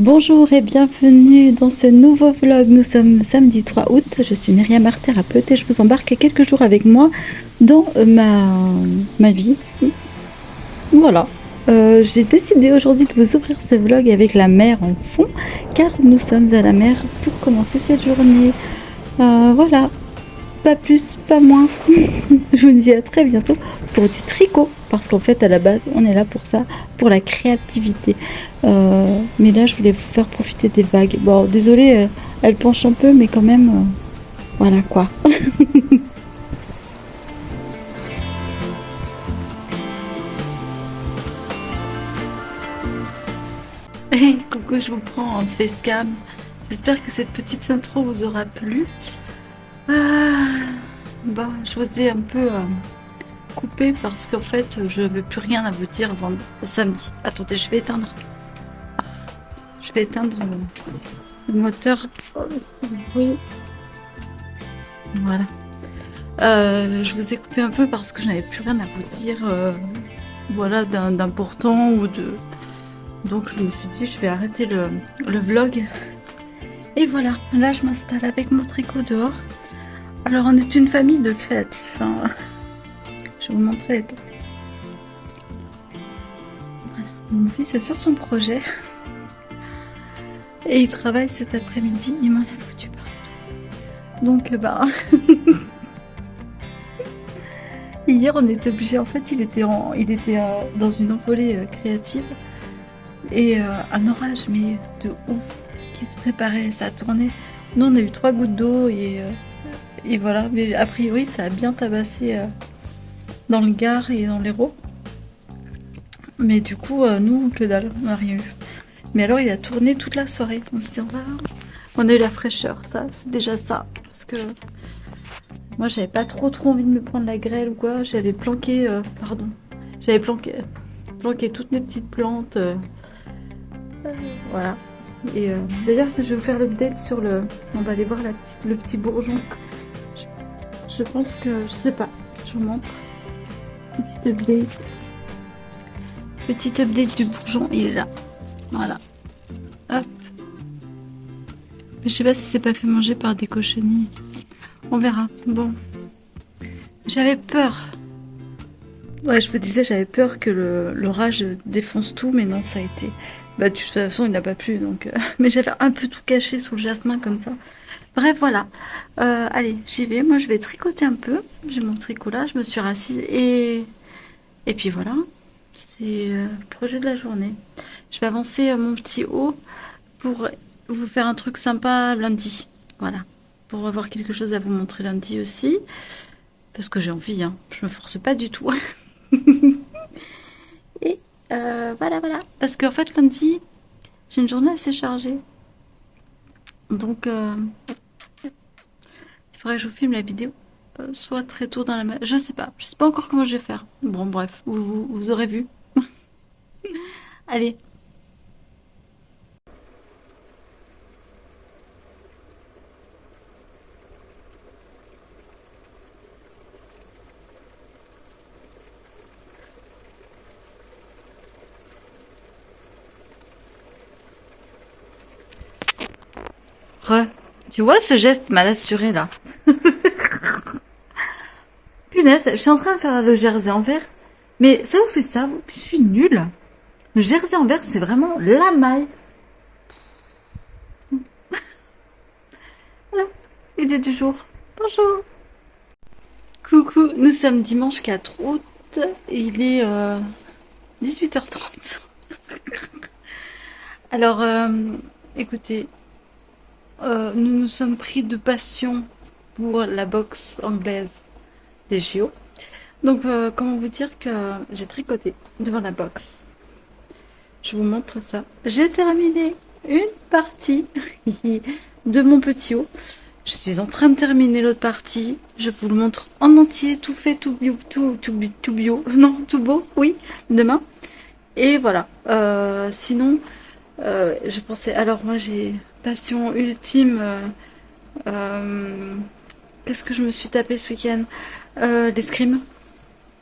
Bonjour et bienvenue dans ce nouveau vlog. Nous sommes samedi 3 août. Je suis Myriam, art thérapeute, et je vous embarque quelques jours avec moi dans ma vie. Voilà. J'ai décidé aujourd'hui de vous ouvrir ce vlog avec la mer en fond, car nous sommes à la mer pour commencer cette journée. Voilà. Pas plus, pas moins. Je vous dis à très bientôt pour du tricot. Parce qu'en fait, à la base, on est là pour ça, pour la créativité. Mais là, je voulais vous faire profiter des vagues. Bon, désolée, elle penche un peu, mais quand même, voilà quoi. Hey, coucou, je vous prends en facecam. J'espère que cette petite intro vous aura plu. Bon, je vous ai un peu coupé parce qu'en fait, je n'avais plus rien à vous dire avant le samedi. Attendez, je vais éteindre. Je vais éteindre le moteur. Oui. Voilà. Je vous ai coupé un peu parce que je n'avais plus rien à vous dire. Voilà, d'important ou de. Donc je me suis dit, je vais arrêter le vlog. Et voilà, là je m'installe avec mon tricot dehors. Alors on est une famille de créatifs. Hein. Je vais vous montrer les temps. Voilà. Mon fils est sur son projet. Et il travaille cet après-midi. Il m'en a foutu partout. Donc bah... Hier on était obligé. En fait il était dans une envolée créative. Et un orage mais de ouf qui se préparait, ça a tourné. Nous on a eu 3 gouttes d'eau et voilà, mais a priori ça a bien tabassé dans le Gard et dans l'Hérault. Mais du coup nous que dalle, on n'a rien eu. Mais alors il a tourné toute la soirée. On s'est dit on a eu la fraîcheur, ça c'est déjà ça. Parce que moi j'avais pas trop envie de me prendre la grêle ou quoi. J'avais planqué, j'avais planqué toutes mes petites plantes. Voilà. Et d'ailleurs, je vais vous faire l'update sur le. On va aller voir le petit bourgeon. Je pense que. Je sais pas. Je vous montre. Petit update. Petit update du bourgeon. Il est là. Voilà. Hop. Mais je sais pas si c'est pas fait manger par des cochenilles. On verra. Bon. J'avais peur. Ouais, je vous disais, j'avais peur que l'orage défonce tout, mais non, ça a été. Bah, de toute façon, il n'a pas plu, donc. Mais j'avais un peu tout caché sous le jasmin comme ça. Bref, voilà. Allez, j'y vais. Moi, je vais tricoter un peu. J'ai mon tricot là, je me suis rassise et puis voilà. C'est le projet de la journée. Je vais avancer mon petit haut pour vous faire un truc sympa lundi. Voilà. Pour avoir quelque chose à vous montrer lundi aussi. Parce que j'ai envie, hein. Je me force pas du tout. Et voilà. Parce qu'en fait, lundi, j'ai une journée assez chargée. Donc, il faudrait que je vous filme la vidéo. Soit très tôt dans la matinée. Je sais pas encore comment je vais faire. Bon, bref, vous aurez vu. Allez. Tu vois ce geste mal assuré là? Punaise, je suis en train de faire le jersey en vert. Mais ça vous fait ça? Je suis nulle. Le jersey en vert, c'est vraiment la maille. Voilà, idée du jour. Bonjour. Coucou, nous sommes dimanche 4 août. Et il est 18h30. Alors, écoutez, nous nous sommes pris de passion pour la boxe anglaise des JO. Donc, comment vous dire que j'ai tricoté devant la boxe. Je vous montre ça. J'ai terminé une partie de mon petit haut. Je suis en train de terminer l'autre partie. Je vous le montre en entier, tout fait, tout bio, tout bio, non, tout beau, oui, demain. Et voilà. Sinon, je pensais. Alors moi, j'ai passion ultime. Qu'est-ce que je me suis tapé ce week-end? L'escrime,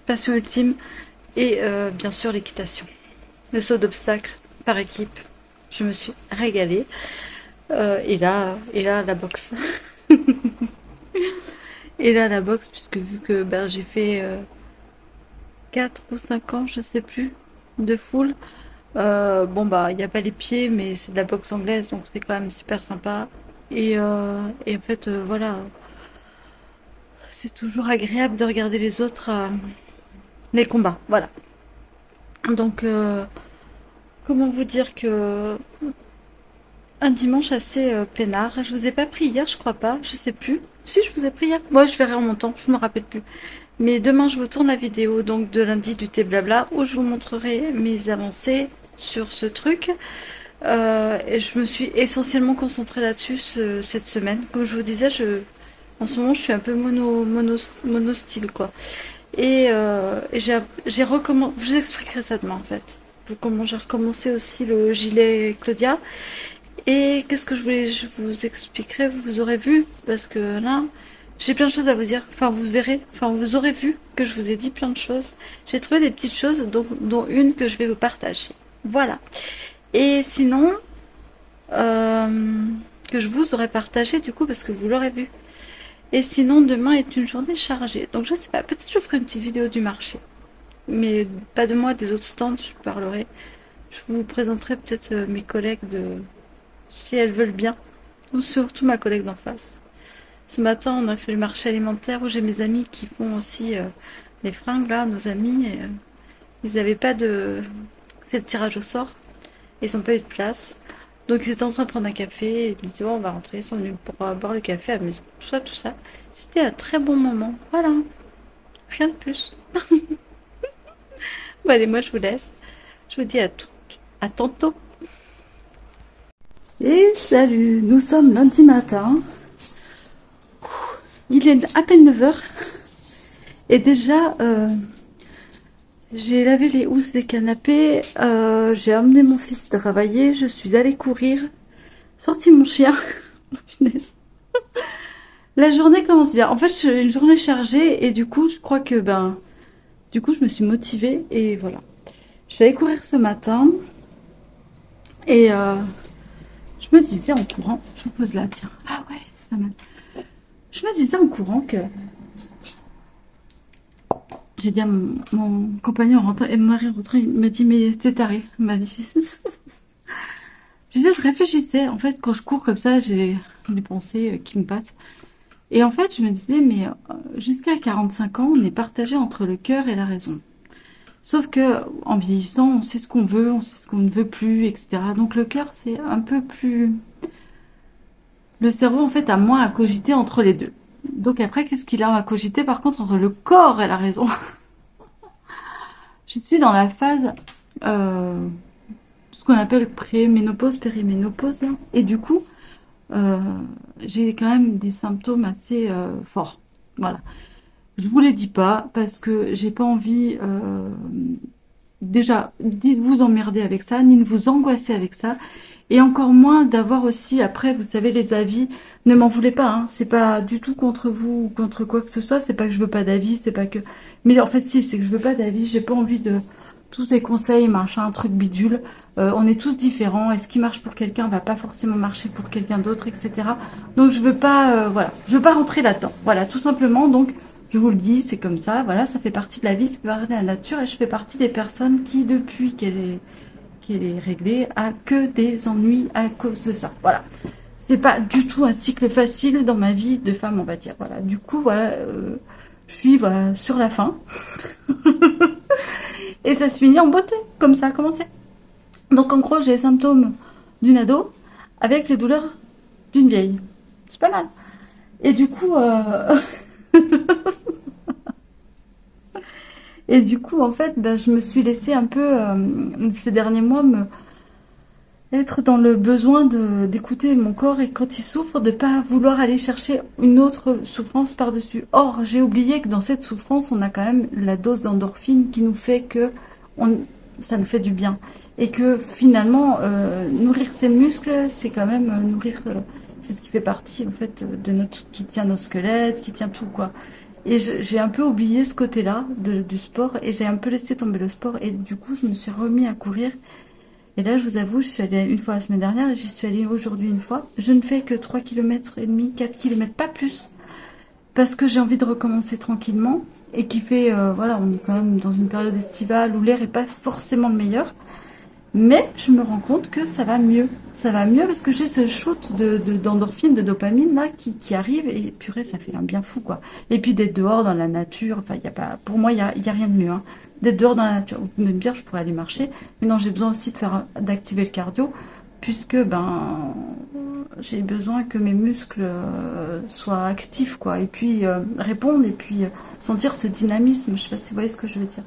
passion ultime, et bien sûr l'équitation, le saut d'obstacle par équipe. je me suis régalée. Et là, la boxe. Et là, la boxe, puisque vu que ben, j'ai fait 4 ou 5 ans, je sais plus, de full. Bon, bah, il n'y a pas les pieds, mais c'est de la boxe anglaise, donc c'est quand même super sympa. Et en fait, voilà, c'est toujours agréable de regarder les autres, les combats, voilà. Donc, comment vous dire que un dimanche assez peinard. Je vous ai pas pris hier, je crois pas, je sais plus. Si, je vous ai pris hier. Moi, je verrai en montant, je me rappelle plus. Mais demain, je vous tourne la vidéo donc de lundi du thé blabla où je vous montrerai mes avancées sur ce truc. Et je me suis essentiellement concentrée là-dessus cette semaine. Comme je vous disais, en ce moment, je suis un peu mono style quoi. Et j'ai recommencé. Je vous expliquerai ça demain en fait. Comment j'ai recommencé aussi le gilet Claudia. Et qu'est-ce que je vous expliquerai, vous aurez vu, parce que là, j'ai plein de choses à vous dire. Enfin, vous verrez, enfin, vous aurez vu que je vous ai dit plein de choses. J'ai trouvé des petites choses, dont une que je vais vous partager. Voilà. Et sinon, que je vous aurais partagé du coup, parce que vous l'aurez vu. Et sinon, demain est une journée chargée. Donc, je sais pas, peut-être je ferai une petite vidéo du marché. Mais pas de moi, des autres stands, je parlerai. Je vous présenterai peut-être mes collègues si elles veulent bien, ou surtout ma collègue d'en face. Ce matin, on a fait le marché alimentaire où j'ai mes amis qui font aussi les fringues, là, nos amis. Et, ils n'avaient pas de... C'est le tirage au sort. Ils n'ont pas eu de place. Donc ils étaient en train de prendre un café. Et ils me disaient, oh, on va rentrer. Ils sont venus pour boire le café à la maison. Tout ça, tout ça. C'était un très bon moment. Voilà. Rien de plus. Bon, allez, moi, je vous laisse. Je vous dis à tantôt. Et salut, nous sommes lundi matin. Il est à peine 9 heures. Et déjà, j'ai lavé les housses des canapés. J'ai amené mon fils travailler. Je suis allée courir. Sorti mon chien. Oh, punaise. La journée commence bien. En fait, j'ai une journée chargée. Et du coup, je crois que, du coup, je me suis motivée. Et voilà. Je suis allée courir ce matin. Et je me disais en courant. Je me pose là, tiens. Ah ouais, c'est pas mal. Je me disais en courant que j'ai dit à mon compagnon rentrant et mon mari rentrant, il m'a dit mais t'es taré. Il m'a dit. Je réfléchissais. En fait, quand je cours comme ça, j'ai des pensées qui me passent. Et en fait, je me disais mais jusqu'à 45 ans, on est partagé entre le cœur et la raison. Sauf que en vieillissant, on sait ce qu'on veut, on sait ce qu'on ne veut plus, etc. Donc le cœur, c'est un peu plus. Le cerveau, en fait, a moins à cogiter entre les deux. Donc après, qu'est-ce qu'il a à cogiter, par contre, entre le corps et la raison? Je suis dans la phase, ce qu'on appelle pré-ménopause, périménopause, là. Et du coup, j'ai quand même des symptômes assez forts. Voilà. Je vous les dis pas, parce que j'ai pas envie, déjà, de vous emmerder avec ça, ni de vous angoisser avec ça. Et encore moins d'avoir aussi, après, vous savez, les avis. Ne m'en voulez pas, hein. C'est pas du tout contre vous ou contre quoi que ce soit. C'est pas que je veux pas d'avis, c'est pas que... Mais en fait, si, c'est que je veux pas d'avis. J'ai pas envie de tous ces conseils, machin, un truc bidule. On est tous différents. Et ce qui marche pour quelqu'un va pas forcément marcher pour quelqu'un d'autre, etc. Donc, je veux pas, voilà. Je veux pas rentrer là-dedans. Voilà, tout simplement. Donc, je vous le dis, c'est comme ça. Voilà, ça fait partie de la vie, ça fait partie de la nature. Et je fais partie des personnes qui, depuis qu'elle est réglée, a que des ennuis à cause de ça. Voilà. C'est pas du tout un cycle facile dans ma vie de femme, on va dire. Voilà. Du coup, voilà, je suis voilà, sur la fin. Et ça se finit en beauté, comme ça a commencé. Donc en gros, j'ai les symptômes d'une ado avec les douleurs d'une vieille. C'est pas mal. Et du coup, et du coup, en fait, je me suis laissée un peu, ces derniers mois, être dans le besoin d'écouter mon corps et quand il souffre, de pas vouloir aller chercher une autre souffrance par-dessus. Or, j'ai oublié que dans cette souffrance, on a quand même la dose d'endorphine qui nous fait que ça nous fait du bien. Et que finalement, nourrir ses muscles, c'est quand même nourrir... c'est ce qui fait partie, en fait, qui tient nos squelettes, qui tient tout, quoi. Et j'ai un peu oublié ce côté-là du sport et j'ai un peu laissé tomber le sport et du coup, je me suis remis à courir. Et là, je vous avoue, je suis allée une fois la semaine dernière et j'y suis allée aujourd'hui une fois. Je ne fais que 3 km et demi, 4 km, pas plus. Parce que j'ai envie de recommencer tranquillement. Et qui fait, voilà, on est quand même dans une période estivale où l'air est pas forcément le meilleur. Mais je me rends compte que ça va mieux. Ça va mieux parce que j'ai ce shoot d'endorphine, de dopamine là qui arrive et purée, ça fait un bien fou quoi. Et puis d'être dehors dans la nature, enfin y a pas, pour moi y a rien de mieux. Hein. D'être dehors dans la nature. Vous pouvez me dire, je pourrais aller marcher, mais non, j'ai besoin aussi d'activer le cardio puisque ben j'ai besoin que mes muscles soient actifs quoi. Et puis répondre et puis sentir ce dynamisme. Je sais pas si vous voyez ce que je veux dire.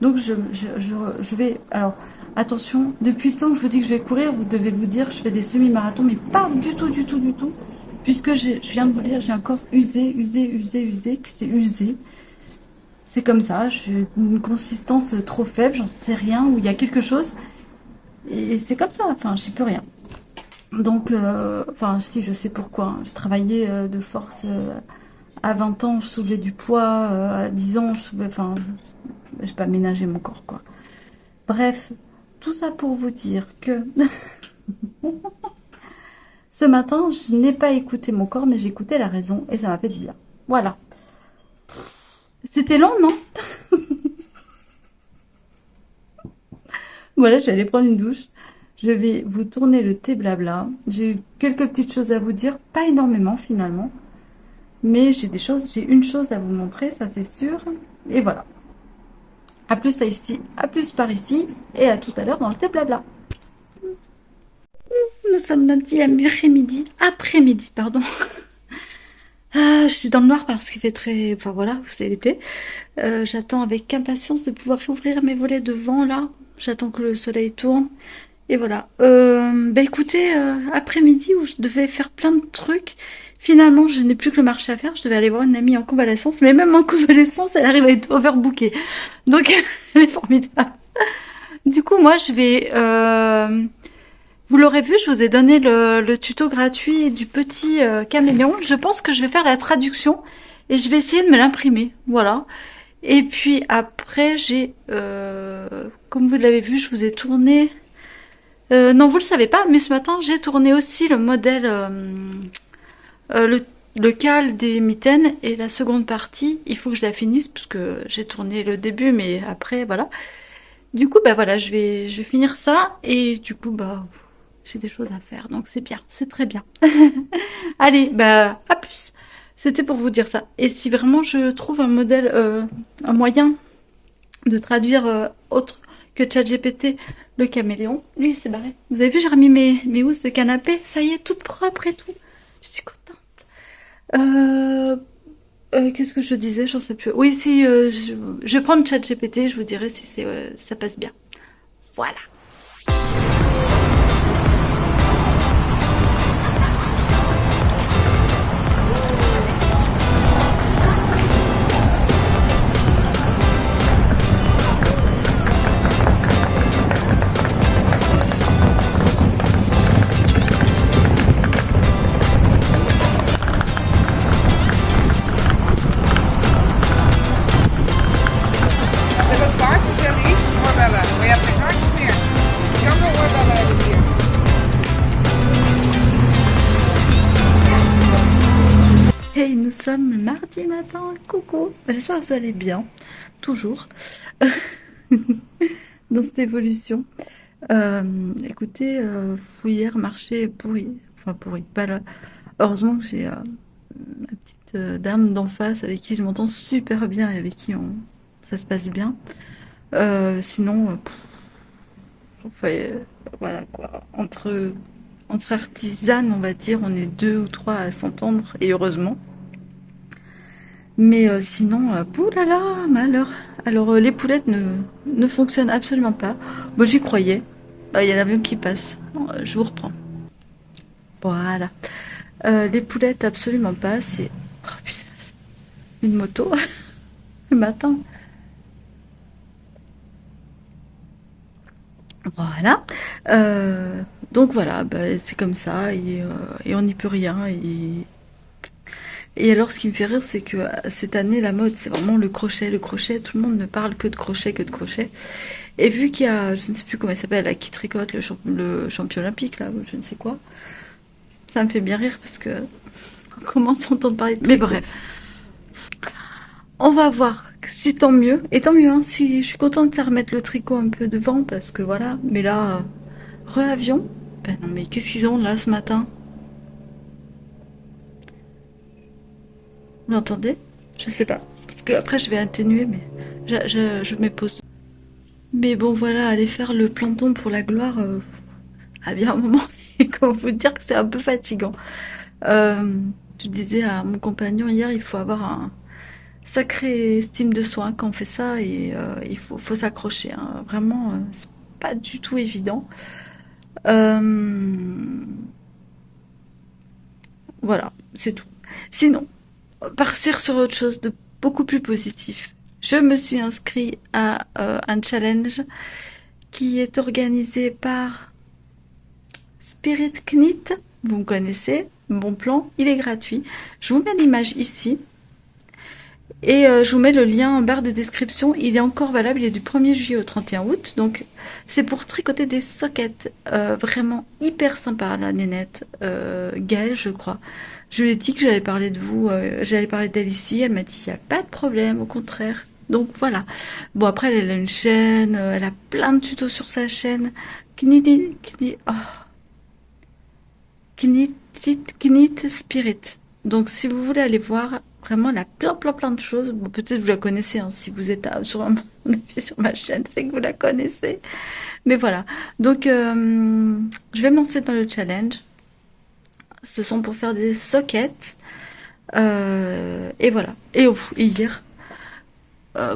Donc je vais alors. Attention, depuis le temps que je vous dis que je vais courir, vous devez vous dire que je fais des semi-marathons, mais pas du tout, du tout, du tout. Puisque je viens de vous dire, j'ai un corps usé, qui s'est usé. C'est comme ça, j'ai une consistance trop faible, j'en sais rien, où il y a quelque chose. Et c'est comme ça, enfin, j'y peux rien. Donc, enfin, si, je sais pourquoi. Hein. Je travaillais de force à 20 ans, je soulevais du poids, à 10 ans, je soulevais, enfin, je vais pas ménager mon corps, quoi. Bref. Tout ça pour vous dire que ce matin, je n'ai pas écouté mon corps, mais j'écoutais la raison et ça m'a fait du bien. Voilà. C'était long, non? Voilà, j'allais prendre une douche. Je vais vous tourner le thé blabla. J'ai quelques petites choses à vous dire, pas énormément finalement. Mais j'ai une chose à vous montrer, ça c'est sûr. Et voilà. A plus ici, à plus par ici, et à tout à l'heure dans le thé blabla. Nous sommes lundi après-midi, pardon. Je suis dans le noir parce qu'il fait très... Enfin voilà, c'est l'été. J'attends avec impatience de pouvoir ouvrir mes volets devant là. J'attends que le soleil tourne. Et voilà. Bah écoutez, après-midi où je devais faire plein de trucs... Finalement, je n'ai plus que le marché à faire. Je devais aller voir une amie en convalescence. Mais même en convalescence, elle arrive à être overbookée. Donc, elle est formidable. Du coup, moi, je vais... Vous l'aurez vu, je vous ai donné le tuto gratuit du petit caméléon. Je pense que je vais faire la traduction. Et je vais essayer de me l'imprimer. Voilà. Et puis, après, j'ai... comme vous l'avez vu, je vous ai tourné... non, vous le savez pas. Mais ce matin, j'ai tourné aussi le modèle... le cal des mitaines et la seconde partie, il faut que je la finisse parce que j'ai tourné le début, mais après voilà. Du coup, bah voilà, je vais finir ça et du coup, bah j'ai des choses à faire, donc c'est bien, c'est très bien. Allez, bah à plus. C'était pour vous dire ça. Et si vraiment je trouve un modèle, un moyen de traduire autre que ChatGPT, le caméléon, lui il s'est barré. Vous avez vu, j'ai remis mes housses de canapé, ça y est, toute propre et tout. Je suis contente. Qu'est-ce que je disais? J'en sais plus. Oui, si je vais prendre ChatGPT, je vous dirai si ça passe bien. Voilà. Hey, nous sommes mardi matin, coucou. J'espère que vous allez bien, toujours, dans cette évolution. Écoutez, hier marché pourri, enfin pourri, pas là. Heureusement que j'ai ma petite dame d'en face avec qui je m'entends super bien et avec qui ça se passe bien. Sinon, enfin, voilà quoi, entre artisanes, on va dire, on est 2 ou 3 à s'entendre, et heureusement. Mais sinon, poulala, malheur. Alors, les poulettes ne fonctionnent absolument pas. Bon, j'y croyais. Il y a l'avion qui passe. Je vous reprends. Voilà. Les poulettes, absolument pas. C'est oh, putain, une moto le matin. Voilà. Donc voilà, bah, c'est comme ça et on n'y peut rien. Et alors, ce qui me fait rire, c'est que cette année, la mode, c'est vraiment le crochet, le crochet. Tout le monde ne parle que de crochet, que de crochet. Et vu qu'il y a, je ne sais plus comment il s'appelle, la qui tricote, le champion olympique, là, ou je ne sais quoi, ça me fait bien rire parce que on commence à entendre parler de tricot. Mais bref, on va voir si tant mieux. Et tant mieux, hein, si je suis contente de ça remettre le tricot un peu devant parce que voilà. Mais là, re-avion. Ben non, mais qu'est-ce qu'ils ont là ce matin? Vous l'entendez? Je sais pas. Parce que après je vais atténuer, mais je mets pause. Mais bon, voilà, aller faire le planton pour la gloire, à bien un moment, et comment vous dire que c'est un peu fatigant. Euh, je disais à mon compagnon hier, il faut avoir un sacré estime de soi quand on fait ça, et faut s'accrocher, hein. Vraiment, c'est pas du tout évident. Euh, voilà, c'est tout. Sinon, partir sur autre chose de beaucoup plus positif. Je me suis inscrit à un challenge qui est organisé par Spirit Knit. Vous me connaissez, mon plan, il est gratuit. Je vous mets l'image ici et je vous mets le lien en barre de description. Il est encore valable, il est du 1er juillet au 31 août. Donc c'est pour tricoter des sockets vraiment hyper sympa, la nénette Gaëlle, je crois. Je lui ai dit que j'allais parler de vous, j'allais parler d'elle ici. Elle m'a dit, il n'y a pas de problème, au contraire. Donc voilà. Bon, après, elle a une chaîne, elle a plein de tutos sur sa chaîne. Knit Spirit. Donc si vous voulez aller voir, vraiment, elle a plein de choses. Bon, peut-être vous la connaissez, hein, si vous êtes sur mon avis sur ma chaîne, c'est que vous la connaissez. Mais voilà. Donc, je vais me lancer dans le challenge. Ce sont pour faire des sockets. Et voilà. Et hier,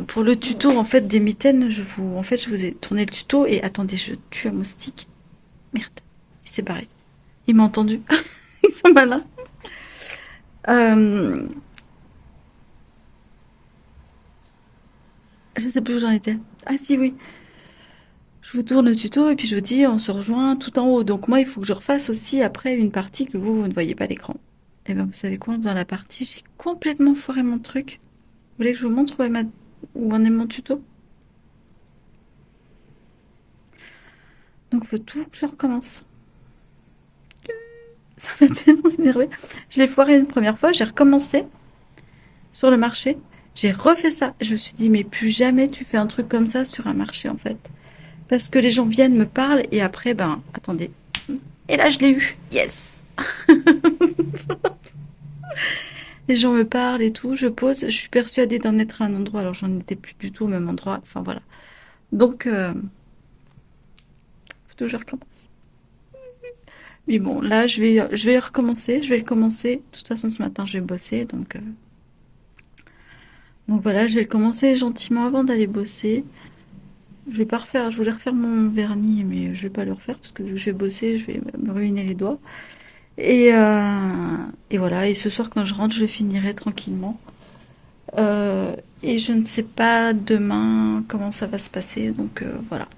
pour le tuto en fait des mitaines, je vous ai tourné le tuto et attendez, je tue un moustique. Merde, il s'est barré. Il m'a entendu. Ils sont malins. Je sais plus où j'en étais. Ah si, oui. Je vous tourne le tuto et puis je vous dis on se rejoint tout en haut. Donc moi il faut que je refasse aussi après une partie que vous ne voyez pas l'écran. Et bien vous savez quoi, en faisant la partie, j'ai complètement foiré mon truc. Vous voulez que je vous montre où en est mon tuto? Donc faut tout que je recommence. Ça m'a tellement énervé. Je l'ai foiré une première fois, j'ai recommencé sur le marché. J'ai refait ça. Je me suis dit mais plus jamais tu fais un truc comme ça sur un marché en fait. Parce que les gens viennent, me parlent, et après, ben, attendez. Et là, je l'ai eu. Yes. Les gens me parlent et tout, je pose, je suis persuadée d'en être à un endroit, alors j'en étais plus du tout au même endroit, enfin voilà. Donc, faut toujours recommencer. Mais bon, là, je vais recommencer, je vais le commencer. De toute façon, ce matin, je vais bosser, donc voilà, je vais le commencer gentiment avant d'aller bosser. Je vais pas refaire, je voulais refaire mon vernis, mais je vais pas le refaire parce que je vais bosser, je vais me ruiner les doigts. Et voilà, et ce soir quand je rentre, je finirai tranquillement. Et je ne sais pas demain comment ça va se passer, donc voilà.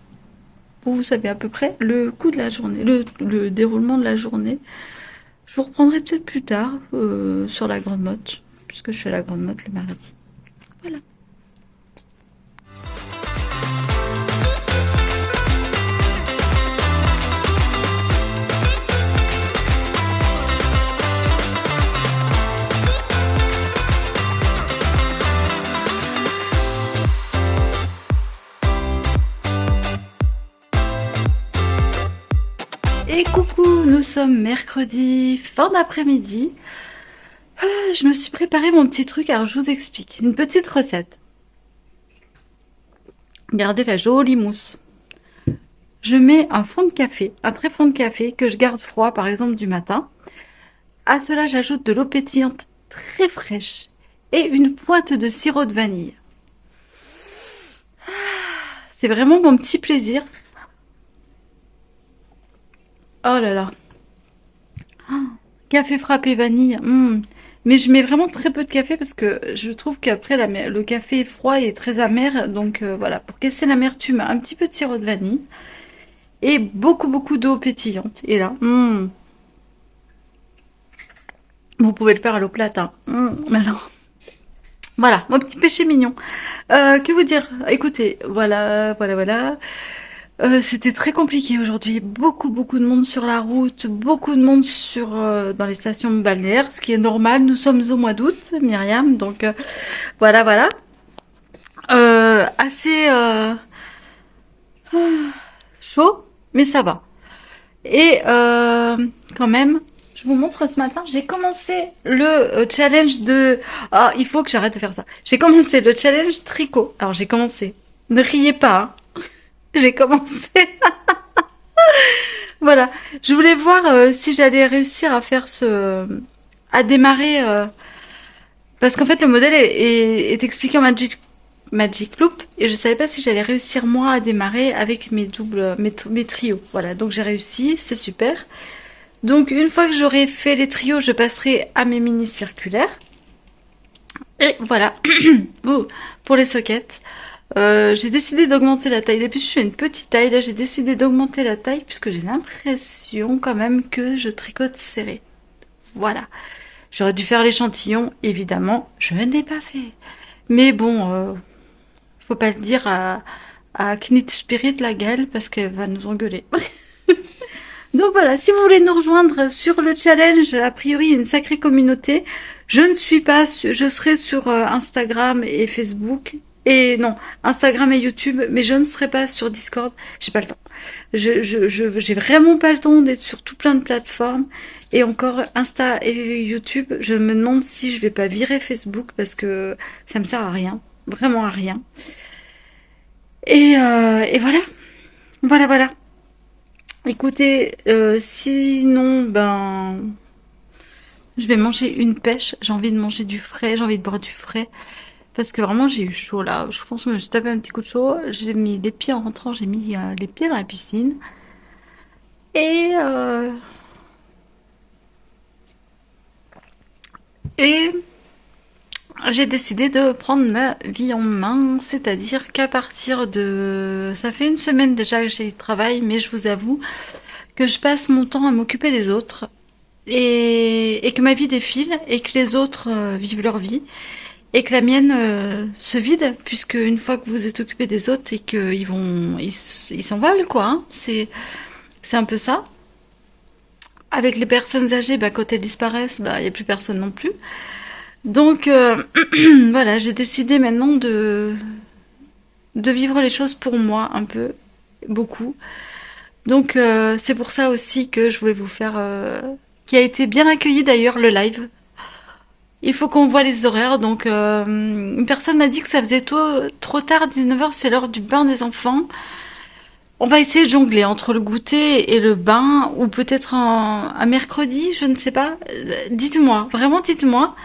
Vous savez à peu près le coup de la journée, le déroulement de la journée. Je vous reprendrai peut-être plus tard sur la Grande Motte, puisque je suis à la Grande Motte le mardi. Voilà. Et coucou, nous sommes mercredi, fin d'après-midi. Je me suis préparé mon petit truc, alors je vous explique. Une petite recette. Regardez la jolie mousse. Je mets un fond de café, un très fond de café que je garde froid par exemple du matin. À cela, j'ajoute de l'eau pétillante très fraîche et une pointe de sirop de vanille. C'est vraiment mon petit plaisir. Oh là là. Café frappé vanille. Mais je mets vraiment très peu de café parce que je trouve qu'après le café froid est très amer. Donc voilà, pour casser l'amertume, un petit peu de sirop de vanille. Et beaucoup d'eau pétillante. Et là, Vous pouvez le faire à l'eau plate, hein. Mais non. Voilà, mon petit péché mignon. Que vous dire? Écoutez, voilà. C'était très compliqué aujourd'hui. Beaucoup de monde sur la route, beaucoup de monde dans les stations balnéaires, ce qui est normal. Nous sommes au mois d'août, Myriam, donc voilà. Assez chaud, mais ça va. Et quand même, je vous montre ce matin, j'ai commencé le challenge de... Ah, il faut que j'arrête de faire ça. J'ai commencé le challenge tricot. Alors j'ai commencé. Ne riez pas, hein. J'ai commencé. Voilà. Je voulais voir si j'allais réussir à faire à démarrer... parce qu'en fait, le modèle est expliqué en Magic Loop et je savais pas si j'allais réussir moi à démarrer avec mes trios. Voilà, donc j'ai réussi, c'est super. Donc une fois que j'aurai fait les trios, je passerai à mes mini circulaires. Et voilà, pour les sockets. J'ai décidé d'augmenter la taille. D'habitude je fais une petite taille, là j'ai décidé d'augmenter la taille puisque j'ai l'impression quand même que je tricote serré. Voilà. J'aurais dû faire l'échantillon, évidemment, je ne l'ai pas fait. Mais bon, faut pas le dire à Knit Spirit, la Gaëlle, parce qu'elle va nous engueuler. Donc voilà, si vous voulez nous rejoindre sur le challenge, a priori une sacrée communauté. Je ne suis pas, je serai sur Instagram et Facebook. Et non, Instagram et YouTube, mais je ne serai pas sur Discord. J'ai pas le temps. J'ai vraiment pas le temps d'être sur tout plein de plateformes. Et encore Insta et YouTube, je me demande si je vais pas virer Facebook parce que ça me sert à rien. Vraiment à rien. Et voilà. Voilà. Écoutez, sinon, ben, je vais manger une pêche. J'ai envie de manger du frais, j'ai envie de boire du frais. Parce que vraiment, j'ai eu chaud là. Je pense que je me suis tapé un petit coup de chaud. J'ai mis les pieds en rentrant, j'ai mis les pieds dans la piscine. Et, euh, et j'ai décidé de prendre ma vie en main. C'est-à-dire qu'à partir de... Ça fait une semaine déjà que j'ai travail, mais je vous avoue que je passe mon temps à m'occuper des autres. Et que ma vie défile et que les autres vivent leur vie et que la mienne se vide puisque une fois que vous êtes occupé des autres et ils s'envolent quoi, hein. C'est un peu ça. Avec les personnes âgées, bah, quand elles disparaissent, bah, il y a plus personne non plus. Donc voilà, j'ai décidé maintenant de vivre les choses pour moi un peu, beaucoup. Donc c'est pour ça aussi que je voulais vous faire qui a été bien accueilli d'ailleurs le live. Il faut qu'on voit les horaires, donc une personne m'a dit que ça faisait trop tard, 19h c'est l'heure du bain des enfants. On va essayer de jongler entre le goûter et le bain, ou peut-être un mercredi, je ne sais pas. Dites-moi, vraiment dites-moi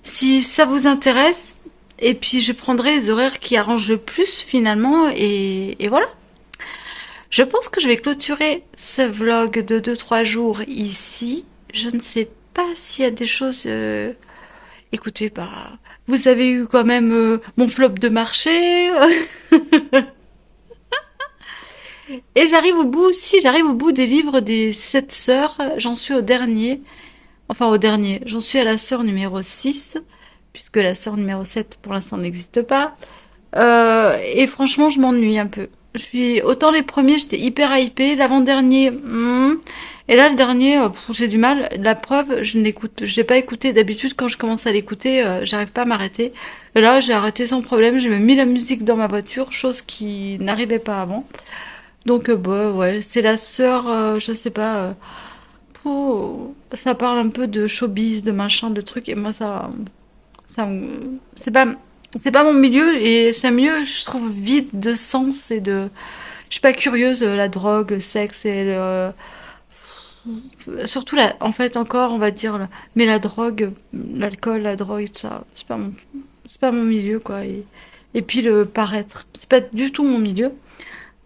si ça vous intéresse, et puis je prendrai les horaires qui arrangent le plus finalement, et voilà. Je pense que je vais clôturer ce vlog de 2-3 jours ici. Je ne sais pas s'il y a des choses... Écoutez, bah, vous avez eu quand même mon flop de marché. Et j'arrive au bout, si j'arrive au bout des livres des 7 sœurs, j'en suis au dernier. Enfin au dernier, j'en suis à la sœur numéro 6, puisque la sœur numéro 7 pour l'instant n'existe pas. Et franchement, je m'ennuie un peu. Autant les premiers, j'étais hyper hypée, l'avant-dernier, et là le dernier, j'ai du mal. La preuve, je l'ai pas écouté. D'habitude, quand je commence à l'écouter, j'arrive pas à m'arrêter. Et là, j'ai arrêté sans problème. J'ai même mis la musique dans ma voiture, chose qui n'arrivait pas avant. Donc, bah ouais, c'est la sœur, je sais pas. Ça parle un peu de showbiz, de machin, de trucs, et moi c'est pas, c'est pas mon milieu, et c'est un milieu, je trouve, vide de sens et de, je suis pas curieuse, la drogue, le sexe et surtout en fait encore, on va dire, mais la drogue, l'alcool, la drogue, tout ça, c'est pas mon milieu, quoi, et puis le paraître, c'est pas du tout mon milieu.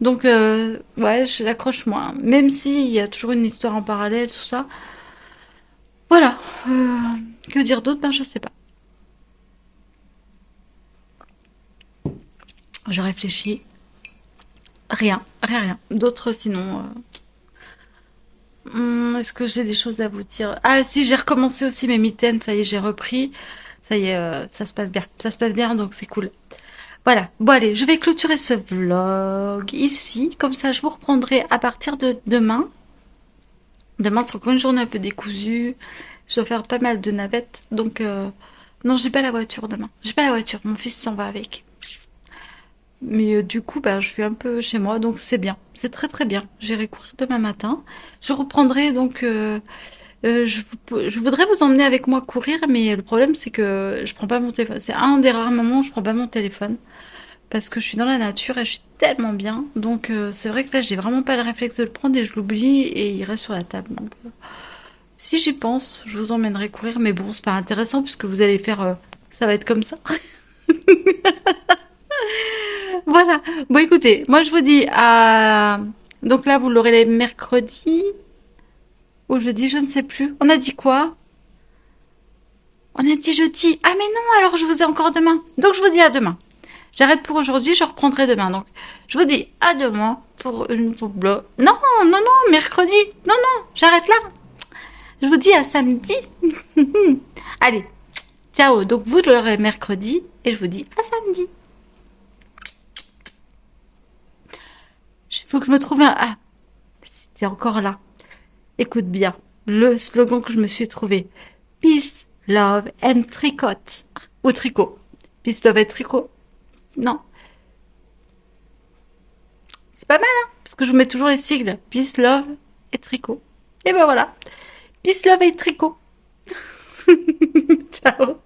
Donc, ouais, je l'accroche moins. Même s'il y a toujours une histoire en parallèle, tout ça. Voilà. Que dire d'autre? Ben, je sais pas. Je réfléchis. Rien. D'autres, sinon. Est-ce que j'ai des choses à vous dire? Ah si, j'ai recommencé aussi mes mitaines, ça y est, j'ai repris. Ça y est, ça se passe bien. Ça se passe bien, donc c'est cool. Voilà. Bon allez, je vais clôturer ce vlog ici. Comme ça, je vous reprendrai à partir de demain. Demain, c'est encore une journée un peu décousue. Je dois faire pas mal de navettes. Donc, non, j'ai pas la voiture demain. J'ai pas la voiture. Mon fils s'en va avec. Mais du coup, bah, je suis un peu chez moi, donc c'est bien. C'est très très bien. J'irai courir demain matin. Je reprendrai donc. Je voudrais vous emmener avec moi courir, mais le problème c'est que je prends pas mon téléphone. C'est un des rares moments où je prends pas mon téléphone parce que je suis dans la nature et je suis tellement bien. Donc c'est vrai que là j'ai vraiment pas le réflexe de le prendre et je l'oublie et il reste sur la table. Donc si j'y pense, je vous emmènerai courir, mais bon c'est pas intéressant puisque vous allez faire, ça va être comme ça. Voilà. Bon écoutez, moi je vous dis à donc là vous l'aurez les mercredis ou jeudi, je ne sais plus. On a dit quoi? On a dit jeudi. Ah mais non, alors je vous ai encore demain. Donc je vous dis à demain. J'arrête pour aujourd'hui, je reprendrai demain. Donc je vous dis à demain pour une nouveau blog. Non, non, non, mercredi. Non, non, j'arrête là. Je vous dis à samedi. Allez, ciao. Donc vous l'aurez mercredi et je vous dis à samedi. Il faut que je me trouve un... Ah, c'était encore là. Écoute bien, le slogan que je me suis trouvé. Peace, love and tricot. Ou tricot. Peace, love and tricot. Non, c'est pas mal, hein, parce que je vous mets toujours les sigles. Peace, love et tricot. Et ben voilà. Peace, love et tricot. Ciao.